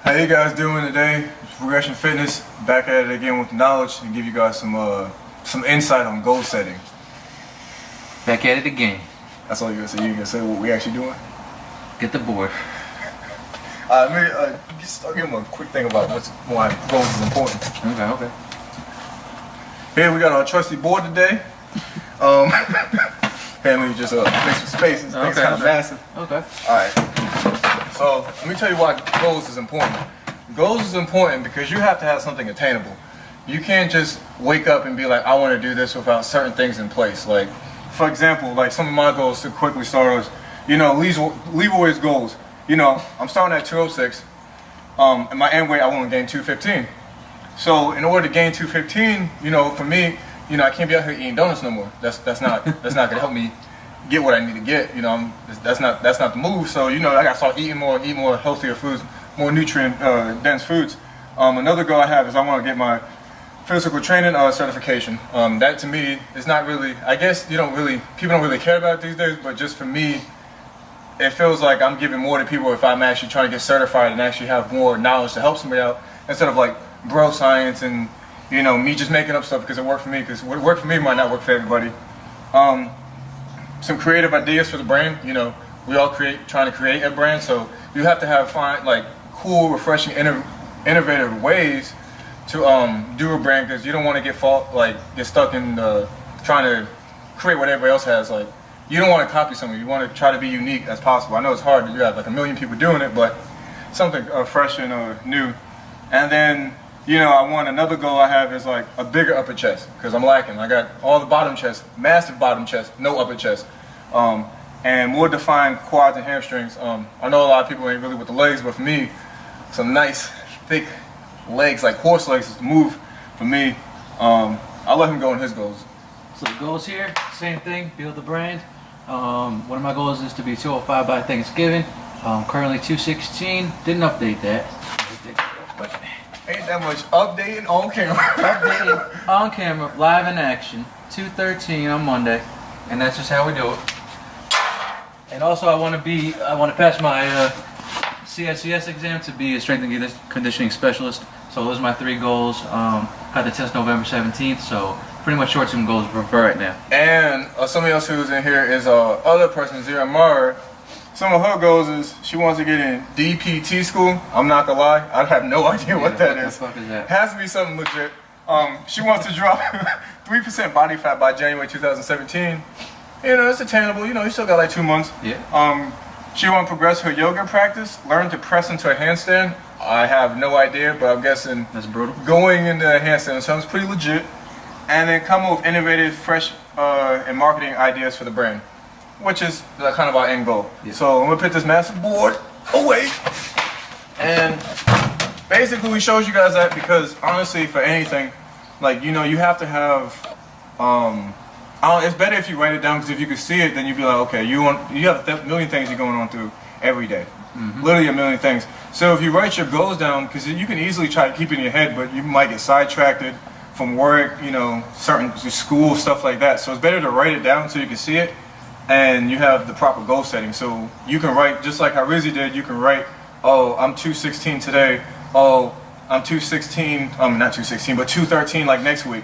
How you guys doing today? It's Progression Fitness, back at it again with knowledge and give you guys some insight on goal setting. Back at it again. That's all you gonna say. You gonna say what we actually doing? Get the board. Just I'll give them a quick thing about why goals is important. Okay. Here we got our trusty board today. And we just make some spaces. Things kind of massive. Okay. All right. So let me tell you why goals is important. Goals is important because you have to have something attainable. You can't just wake up and be like, I want to do this without certain things in place. Like, for example, like some of my goals to quickly start is, Leroy's goals. I'm starting at 206. And my end weight, I want to gain 215. So in order to gain 215, for me, I can't be out here eating donuts no more. That's not gonna help me get what I need to get. That's not the move. So I gotta start eat more healthier foods, more nutrient dense foods. Another goal I have is I want to get my physical training certification. That to me is not really. I guess people don't really care about it these days. But just for me, it feels like I'm giving more to people if I'm actually trying to get certified and actually have more knowledge to help somebody out instead of like bro science and me just making up stuff because it worked for me, because what worked for me might not work for everybody. Some creative ideas for the brand. We all trying to create a brand, so you have to find like cool, refreshing, innovative ways to do a brand, because you don't want to get stuck in trying to create what everybody else has. Like, you don't want to copy something. You want to try to be unique as possible. I know it's hard. You have like a million people doing it, but something fresh and new. And then another goal I have is like a bigger upper chest, because I'm lacking. I got all the bottom chest, massive bottom chest, no upper chest, and more defined quads and hamstrings. I know a lot of people ain't really with the legs, but for me, some nice thick legs, like horse legs, is the move for me. I'll let him go on his goals. So the goals here, same thing, build the brand. One of my goals is to be 205 by Thanksgiving. Currently 216, didn't update that. Ain't that much updating on camera. Updated on camera, live in action, 213 on Monday, and that's just how we do it. And also I want to pass my CSCS exam to be a strength and conditioning specialist. So those are my 3 goals. Got the test November 17th, so pretty much short-term goals for right now. And somebody else who's in here is other person, Zira Mara. Some of her goals is she wants to get in DPT school. I'm not gonna lie, I have no idea what that is. What the fuck is that? Has to be something legit. She wants to drop 3% body fat by January 2017. It's attainable. You still got like 2 months. Yeah. She wants to progress her yoga practice, learn to press into a handstand. I have no idea, but I'm guessing that's brutal. Going into a handstand sounds pretty legit. And then come up with innovative, fresh, and marketing ideas for the brand, which is kind of our end goal. Yeah. So I'm gonna put this massive board away, and basically we showed you guys that because honestly, for anything, like you have to have. It's better if you write it down, because if you could see it, then you'd be like, okay, you have a million things you're going on through every day, literally a million things. So if you write your goals down, because you can easily try to keep it in your head, but you might get sidetracked from work, certain school stuff like that. So it's better to write it down so you can see it. And you have the proper goal setting. So you can write, just like how Rizzy did, you can write, oh, I'm 216 today. Oh, I'm 216, not 216, but 213 like next week.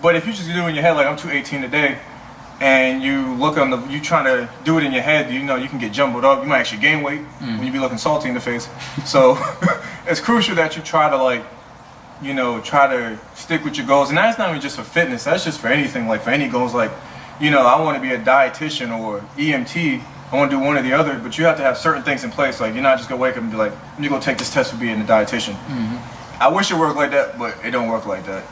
But if you just do it in your head, like I'm 218 today, and you look you trying to do it in your head, you can get jumbled up. You might actually gain weight when you be looking salty in the face. So it's crucial that you try to try to stick with your goals. And that's not even just for fitness, that's just for anything, like for any goals, like, I want to be a dietitian or EMT. I want to do one or the other, but you have to have certain things in place. Like, you're not just going to wake up and be like, I'm going to go take this test for being a dietitian. I wish it worked like that, but it don't work like that.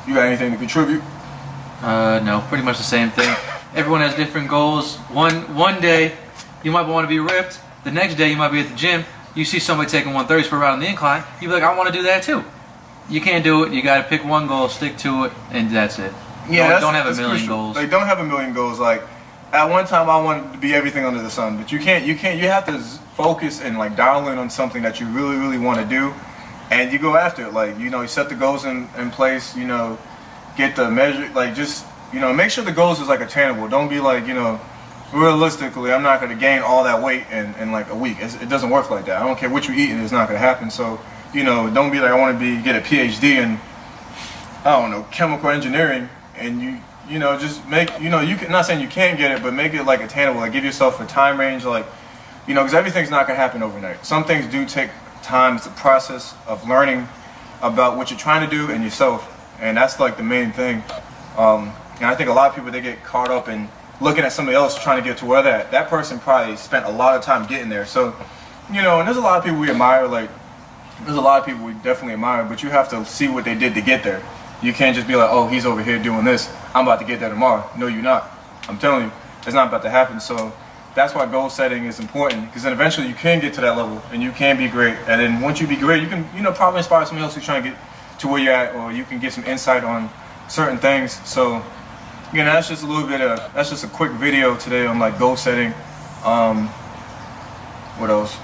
You got anything to contribute? No, pretty much the same thing. Everyone has different goals. One day, you might want to be ripped. The next day, you might be at the gym. You see somebody taking 130s per round on the incline. You be like, I want to do that too. You can't do it. You got to pick one goal, stick to it, and that's it. Yeah, don't have a million crucial. goals. Like, don't have a million goals. Like, at one time I wanted to be everything under the sun, but you can't. You have to focus and like dial in on something that you really, really want to do, and you go after it. Like, you set the goals in place. Get the measure. Like, just make sure the goals is like attainable. Don't be like realistically, I'm not going to gain all that weight in like a week. It doesn't work like that. I don't care what you eat, and it's not going to happen. So, you know, don't be like, I want to get a PhD in, I don't know, chemical engineering, and you know, just make, you know, you can, not saying you can't get it, but make it like attainable. Like give yourself a time range, like, you know, because everything's not going to happen overnight. Some things do take time. It's a process of learning about what you're trying to do and yourself, and that's like the main thing. And I think a lot of people, they get caught up in looking at somebody else trying to get to where that person probably spent a lot of time getting there. So, you know, and there's a lot of people we admire, like there's a lot of people we definitely admire, but you have to see what they did to get there. You can't just be like, oh, he's over here doing this, I'm about to get there tomorrow. No, you're not. I'm telling you, it's not about to happen. So that's why goal setting is important, because then eventually you can get to that level and you can be great. And then once you be great, you can, you know, probably inspire somebody else who's trying to get to where you're at, or you can get some insight on certain things. So, you know, that's just a little bit of, that's just a quick video today on like goal setting. What else?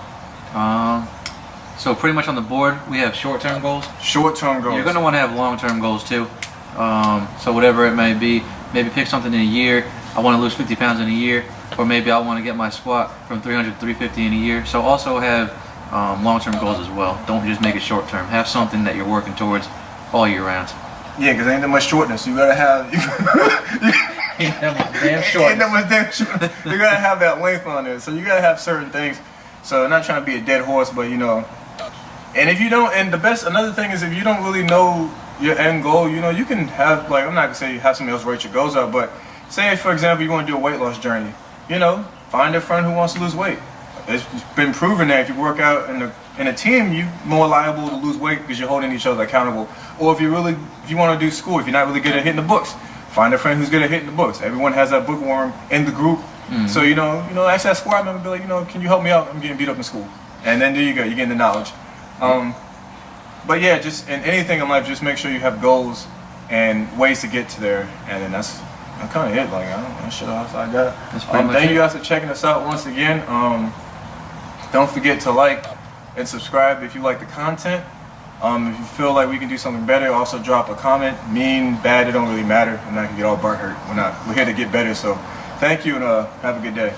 So pretty much on the board, we have short-term goals. Short-term goals. You're gonna want to have long-term goals too. So whatever it may be, maybe pick something in a year. I want to lose 50 pounds in a year, or maybe I want to get my squat from 300 to 350 in a year. So also have long-term goals as well. Don't just make it short-term. Have something that you're working towards all year round. Yeah, because ain't that much shortness. You gotta have. Ain't that much damn short. Ain't that much damn shortness. You gotta have that length on there. So you gotta have certain things. So I'm not trying to be a dead horse, but you know. And if you don't, and another thing is if you don't really know your end goal, you know, you can have, like, I'm not gonna say have somebody else write your goals out, but say for example you want to do a weight loss journey. You know, find a friend who wants to lose weight. It's been proven that if you work out in a team, you're more liable to lose weight because you're holding each other accountable. Or if you want to do school, if you're not really good at hitting the books, find a friend who's good at hitting the books. Everyone has that bookworm in the group. Mm-hmm. So you know, ask that squad member, be like, you know, can you help me out? I'm getting beat up in school. And then there you go, you're getting the knowledge. But yeah, just in anything in life, just make sure you have goals and ways to get to there. And then that's kind of it. Like, that shit else I got. Thank you guys for checking us out once again. Don't forget to like and subscribe if you like the content. If you feel like we can do something better, also drop a comment. Mean, bad, it don't really matter. I'm not gonna get all butt hurt. We're here to get better. So thank you, and have a good day.